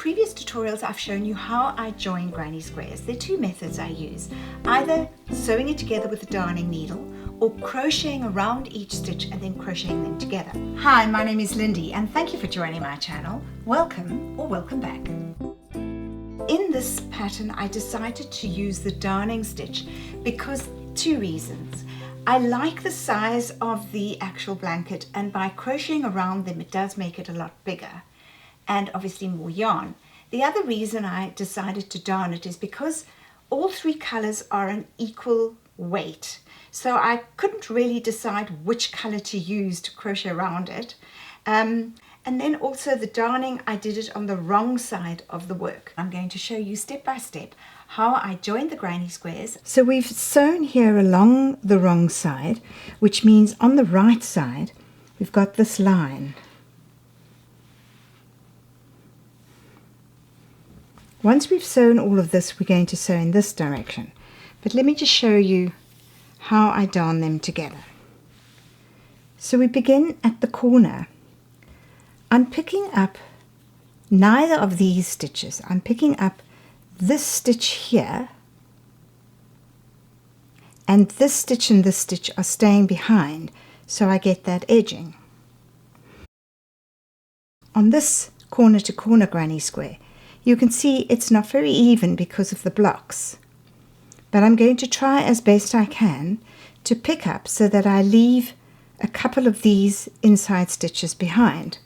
previous tutorials I've shown you how I join granny squares. There are two methods I use, either sewing it together with a darning needle or crocheting around each stitch and then crocheting them together. Hi, my name is Lindy and thank you for joining my channel. Welcome or welcome back. In this pattern I decided to use the darning stitch because two reasons. I like the size of the actual blanket, and by crocheting around them it does make it a lot bigger and obviously more yarn. The other reason I decided to darn it is because all three colors are an equal weight, so I couldn't really decide which color to use to crochet around it. And then also the darning, I did it on the wrong side of the work. I'm going to show you step by step how I joined the granny squares. So we've sewn here along the wrong side, which means on the right side we've got this line. Once we've sewn all of this, we're going to sew in this direction. But let me just show you how I darn them together. So we begin at the corner. I'm picking up neither of these stitches. I'm picking up this stitch here, and this stitch and this stitch are staying behind, so I get that edging. On this corner to corner granny square, you can see it's not very even because of the blocks, but I'm going to try as best I can to pick up so that I leave a couple of these inside stitches behind.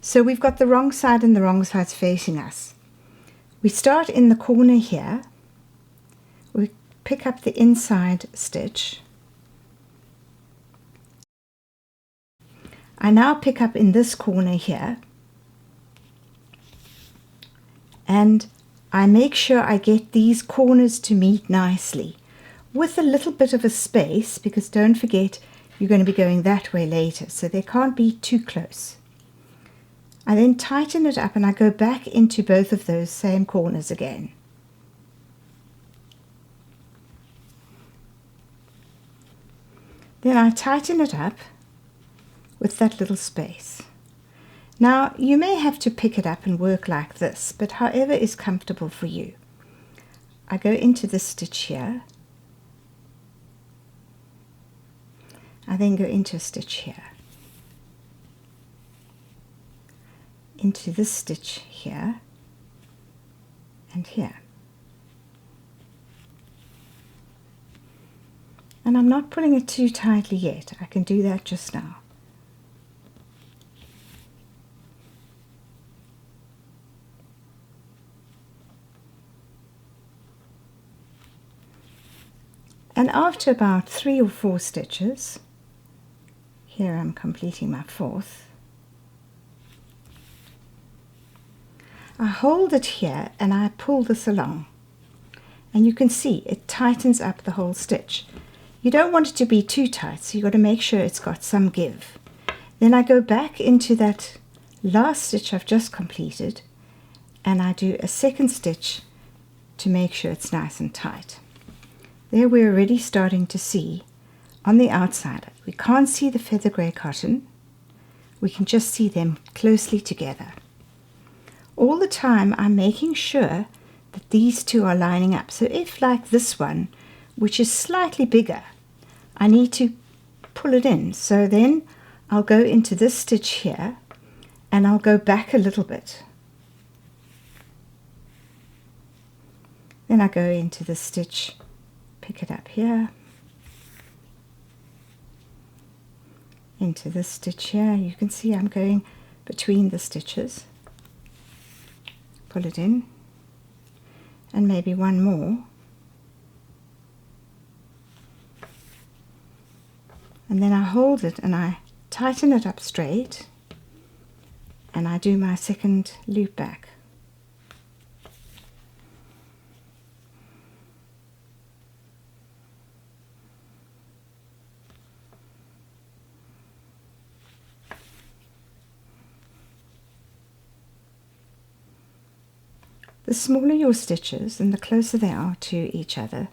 So we've got the wrong side and the wrong sides facing us. We start in the corner here, we pick up the inside stitch. I now pick up in this corner here, and I make sure I get these corners to meet nicely with a little bit of a space, because don't forget you're going to be going that way later, so they can't be too close. I then tighten it up and I go back into both of those same corners again. Then I tighten it up with that little space. Now you may have to pick it up and work like this, but however is comfortable for you. I go into this stitch here. I then go into a stitch here. Into this stitch here and here. And I'm not pulling it too tightly yet. I can do that just now. And after about 3 or 4 stitches, here I'm completing my 4th, I hold it here and I pull this along, and you can see it tightens up the whole stitch. You don't want it to be too tight, so you've got to make sure it's got some give. Then I go back into that last stitch I've just completed and I do a second stitch to make sure it's nice and tight. There we're already starting to see on the outside. We can't see the feather grey cotton, we can just see them closely together. All the time I'm making sure that these two are lining up. So if, like this one, which is slightly bigger, I need to pull it in, so then I'll go into this stitch here and I'll go back a little bit. Then I go into the stitch, pick it up here, into this stitch here. You can see I'm going between the stitches. Pull it in, and maybe one more, and then I hold it and I tighten it up straight and I do my second loop back. The smaller your stitches and the closer they are to each other,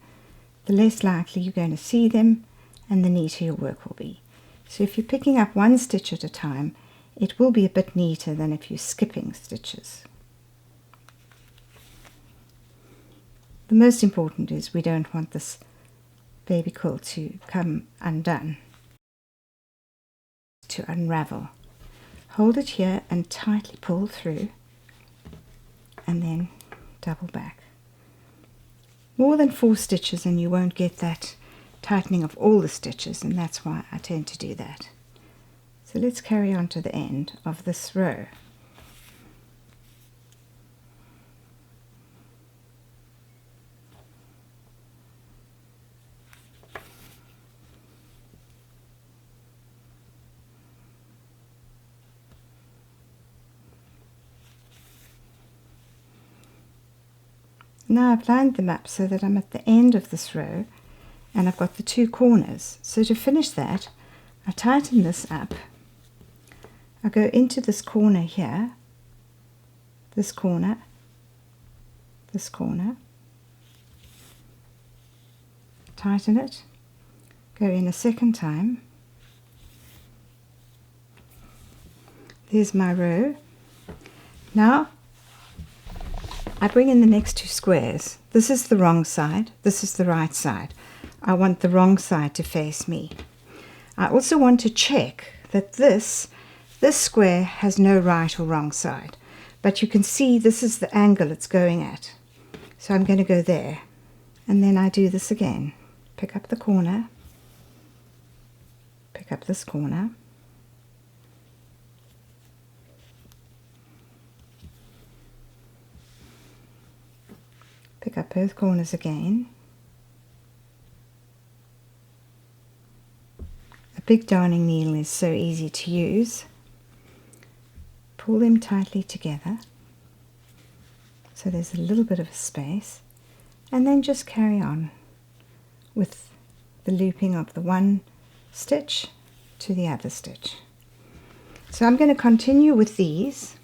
the less likely you're going to see them and the neater your work will be. So if you're picking up one stitch at a time, it will be a bit neater than if you're skipping stitches. The most important is we don't want this baby quilt to come undone, to unravel. Hold it here and tightly pull through and then double back. More than 4 stitches and you won't get that tightening of all the stitches, and that's why I tend to do that. So let's carry on to the end of this row. Now I've lined them up so that I'm at the end of this row and I've got the 2 corners. So to finish that, I tighten this up. I go into this corner here, this corner, this corner, tighten it, go in a second time. There's my row. Now I bring in the next 2 squares. This is the wrong side, this is the right side. I want the wrong side to face me. I also want to check that this square has no right or wrong side. But you can see this is the angle it's going at. So I'm going to go there. And then I do this again. Pick up the corner, pick up this corner, pick up both corners again. A big darning needle is so easy to use. Pull them tightly together so there's a little bit of a space, and then just carry on with the looping of the one stitch to the other stitch. So I'm going to continue with these.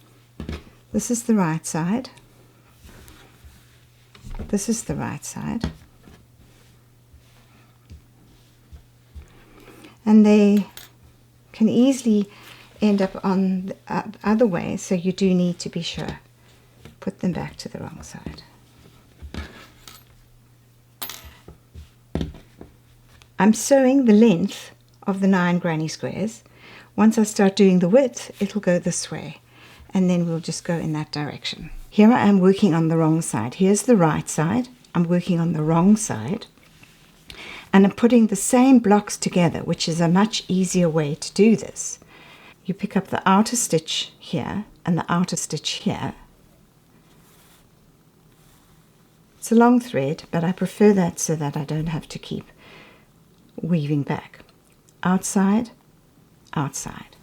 This is the right side. This is the right side, and they can easily end up on the other way, so you do need to be sure. Put them back to the wrong side. I'm sewing the length of the 9 granny squares. Once I start doing the width, it'll go this way, and then we'll just go in that direction. Here I am working on the wrong side. Here's the right side. I'm working on the wrong side. And I'm putting the same blocks together, which is a much easier way to do this. You pick up the outer stitch here and the outer stitch here. It's a long thread, but I prefer that so that I don't have to keep weaving back. Outside, outside.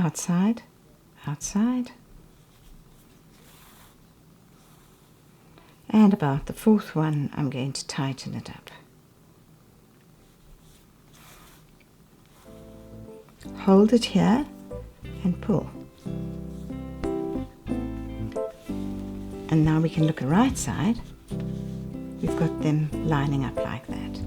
Outside, outside, and about the 4th one I'm going to tighten it up. Hold it here and pull. And now we can look at the right side. We've got them lining up like that.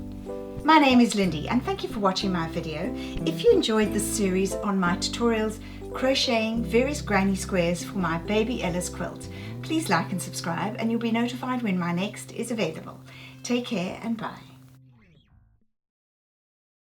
My name is Lindy and thank you for watching my video. If you enjoyed this series on my tutorials crocheting various granny squares for my baby Ella's quilt, please like and subscribe and you'll be notified when my next is available. Take care and bye.